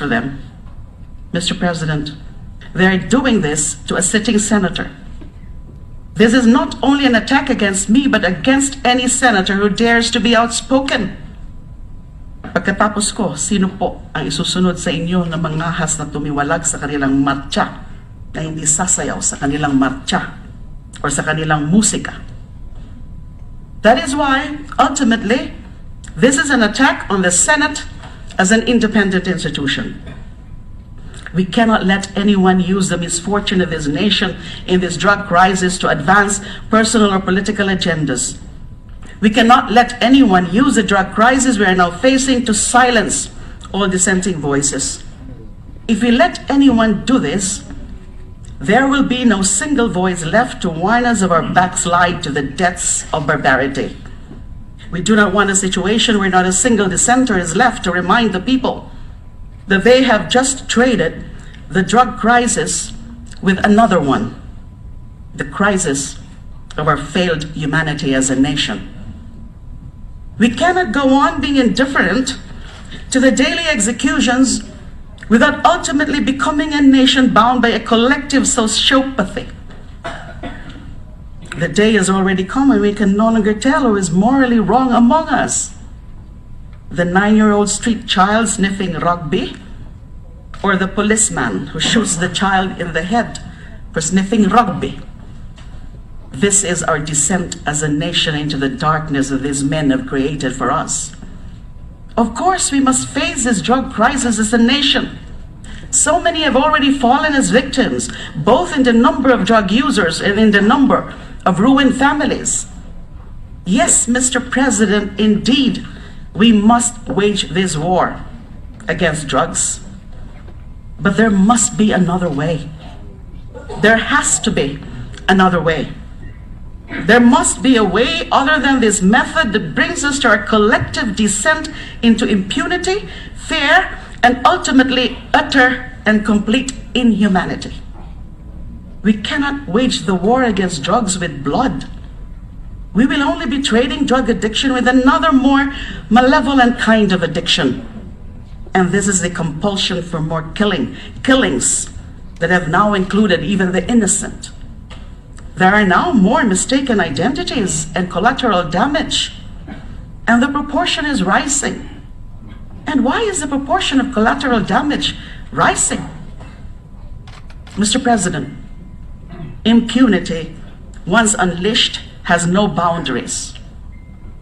to them. Mr. President, they are doing this to a sitting senator. This is not only an attack against me, but against any senator who dares to be outspoken. Pagkatapos ko, sino po ang isusunod sa inyo na mangahas na tumiwalag sa kanilang marcha, na hindi sasayaw sa kanilang marcha or sa kanilang musika? That is why, ultimately, this is an attack on the Senate as an independent institution. We cannot let anyone use the misfortune of this nation in this drug crisis to advance personal or political agendas. We cannot let anyone use the drug crisis we are now facing to silence all dissenting voices. If we let anyone do this, there will be no single voice left to warn us of our backslide to the depths of barbarity. We do not want a situation where not a single dissenter is left to remind the people that they have just traded the drug crisis with another one, the crisis of our failed humanity as a nation. We cannot go on being indifferent to the daily executions without ultimately becoming a nation bound by a collective sociopathy. The day has already come when we can no longer tell who is morally wrong among us. The 9-year-old street child sniffing rugby, or the policeman who shoots the child in the head for sniffing rugby. This is our descent as a nation into the darkness that these men have created for us. Of course, we must face this drug crisis as a nation. So many have already fallen as victims, both in the number of drug users and in the number of ruined families. Yes, Mr. President, indeed, we must wage this war against drugs. But there must be another way. There has to be another way. There must be a way other than this method that brings us to our collective descent into impunity, fear, and ultimately utter and complete inhumanity. We cannot wage the war against drugs with blood. We will only be trading drug addiction with another more malevolent kind of addiction. And this is the compulsion for more killings that have now included even the innocent. There are now more mistaken identities and collateral damage, and the proportion is rising. And why is the proportion of collateral damage rising? Mr. President, impunity, once unleashed, has no boundaries.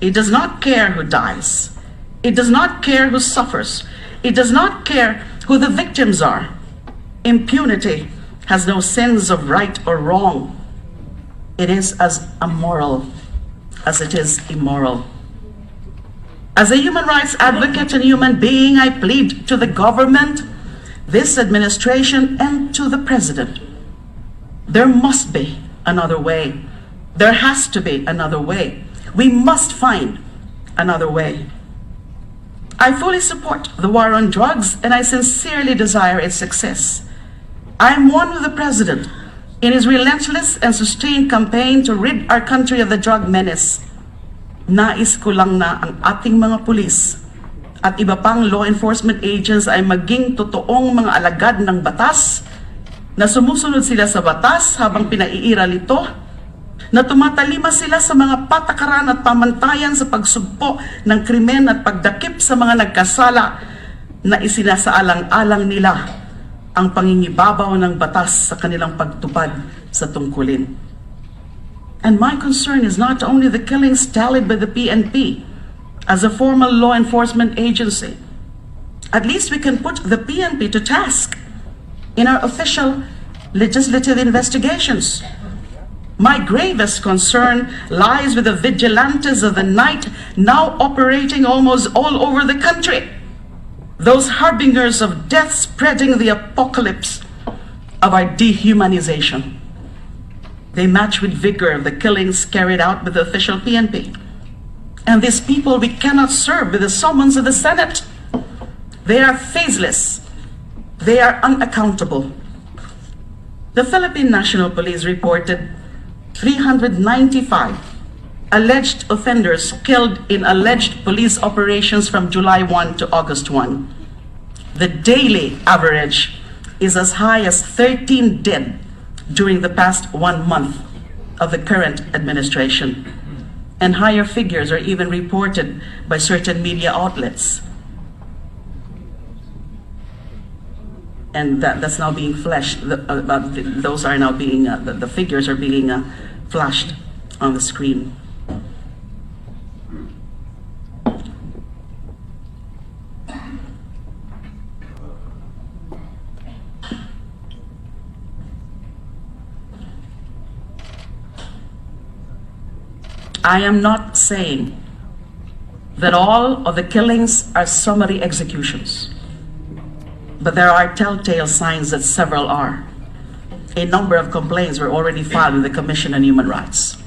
It does not care who dies. It does not care who suffers. It does not care who the victims are. Impunity has no sense of right or wrong. It is as amoral as it is immoral. As a human rights advocate and human being, I plead to the government, this administration, and to the president. There must be another way. There has to be another way. We must find another way. I fully support the war on drugs, and I sincerely desire its success. I am one with the president in his relentless and sustained campaign to rid our country of the drug menace. Nais ko lang na ang ating mga pulis at iba pang law enforcement agents ay maging totoong mga alagad ng batas, na sumusunod sila sa batas habang pinaiiral ito, na tumatalima sila sa mga patakaran at pamantayan sa pagsugpo ng krimen at pagdakip sa mga nagkasala, na isinasaalang-alang nila ang pangingibabaw ng batas sa kanilang pagtupad sa tungkulin. And my concern is not only the killings tallied by the PNP as a formal law enforcement agency. At least we can put the PNP to task in our official legislative investigations. My gravest concern lies with the vigilantes of the night now operating almost all over the country. Those harbingers of death spreading the apocalypse of our dehumanization. They match with vigor the killings carried out by the official PNP. And these people we cannot serve with the summons of the Senate. They are faceless. They are unaccountable. The Philippine National Police reported 395 alleged offenders killed in alleged police operations from July 1 to August 1. The daily average is as high as 13 dead during the past 1 month of the current administration. And higher figures are even reported by certain media outlets. And that's now being flashed. Those are now being, the figures are being flashed on the screen. I am not saying that all of the killings are summary executions, but there are telltale signs that several are. A number of complaints were already filed with the Commission on Human Rights.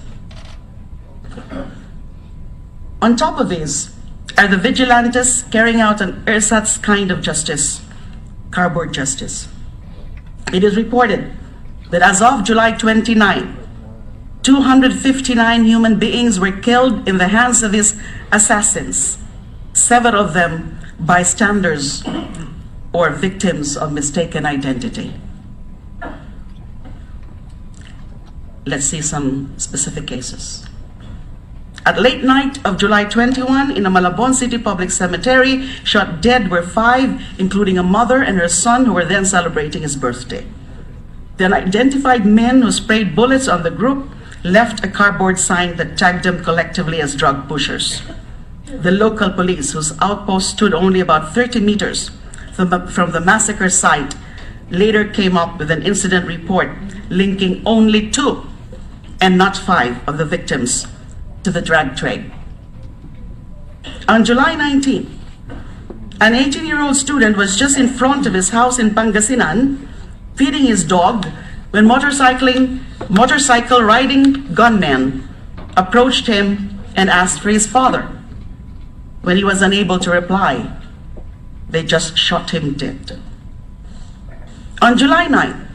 On top of these are the vigilantes carrying out an ersatz kind of justice, cardboard justice. It is reported that as of July 29, 259 human beings were killed in the hands of these assassins, 7 of them bystanders or victims of mistaken identity. Let's see some specific cases. At late night of July 21, in a Malabon City Public Cemetery, shot dead were 5, including a mother and her son who were then celebrating his birthday. The unidentified men who sprayed bullets on the group left a cardboard sign that tagged them collectively as drug pushers. The local police, whose outpost stood only about 30 meters from the massacre site, later came up with an incident report linking only 2 and not 5 of the victims to the drug trade. On July 19, an 18-year-old student was just in front of his house in Pangasinan feeding his dog when motorcycle riding gunmen approached him and asked for his father. When he was unable to reply, they just shot him dead. On July 9,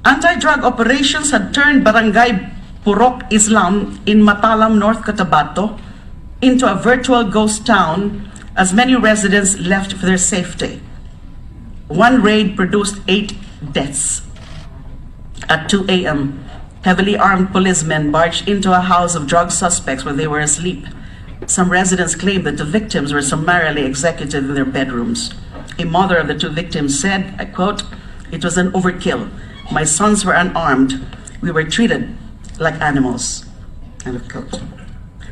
anti-drug operations had turned Barangay Purok Islam in Matalam, North Cotabato into a virtual ghost town as many residents left for their safety. One raid produced 8 deaths. At 2 a.m., heavily armed policemen barged into a house of drug suspects where they were asleep. Some residents claimed that the victims were summarily executed in their bedrooms. A mother of the 2 victims said, I quote, "It was an overkill. My sons were unarmed. We were treated like animals." End of quote.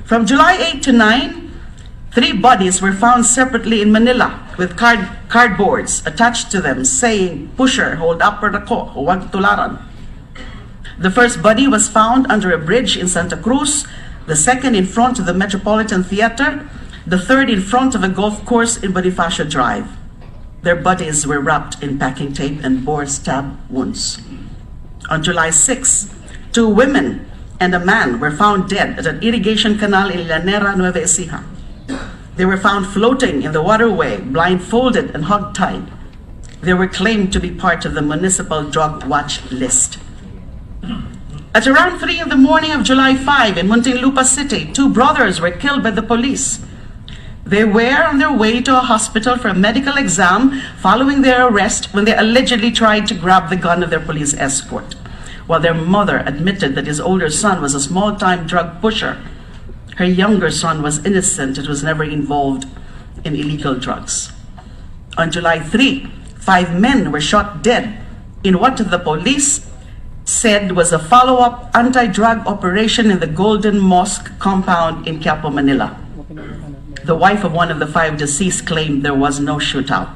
From July 8 to 9, 3 bodies were found separately in Manila with cardboards attached to them saying, "Pusher, hold up for the ko, huwag tularan." The first body was found under a bridge in Santa Cruz, the second in front of the Metropolitan Theater, the third in front of a golf course in Bonifacio Drive. Their bodies were wrapped in packing tape and bore stab wounds. On July 6, 2 women and a man were found dead at an irrigation canal in Llanera, Nueva Ecija. They were found floating in the waterway, blindfolded and hogtied. They were claimed to be part of the municipal drug watch list. At around 3 in the morning of July 5 in Muntinlupa City, 2 brothers were killed by the police. They were on their way to a hospital for a medical exam following their arrest when they allegedly tried to grab the gun of their police escort. While their mother admitted that his older son was a small-time drug pusher, her younger son was innocent and was never involved in illegal drugs. On July 3, 5 men were shot dead in what the police said was a follow-up anti-drug operation in the Golden Mosque compound in Quiapo, Manila. The wife of one of the 5 deceased claimed there was no shootout.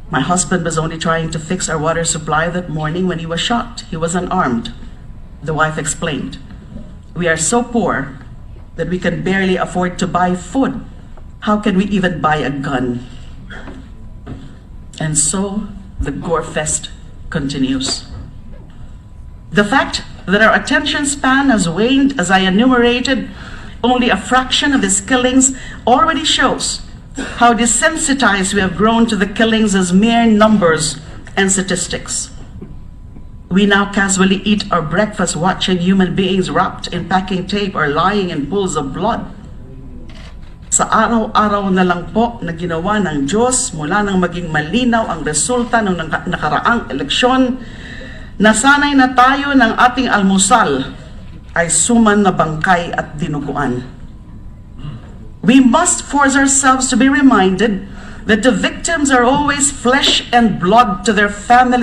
My husband was only trying to fix our water supply that morning when he was shot. He was unarmed, the wife explained. We are so poor that we can barely afford to buy food. How can we even buy a gun? And so the gore fest continues. The fact that our attention span has waned, as I enumerated, only a fraction of these killings already shows how desensitized we have grown to the killings as mere numbers and statistics. We now casually eat our breakfast watching human beings wrapped in packing tape or lying in pools of blood. Sa araw-araw na lang po na ginawa ng Diyos mula nang maging malinaw ang resulta ng nakaraang eleksyon, nasanay na tayo ng ating almusal ay suman na bangkay at dinuguan. We must force ourselves to be reminded that the victims are always flesh and blood to their family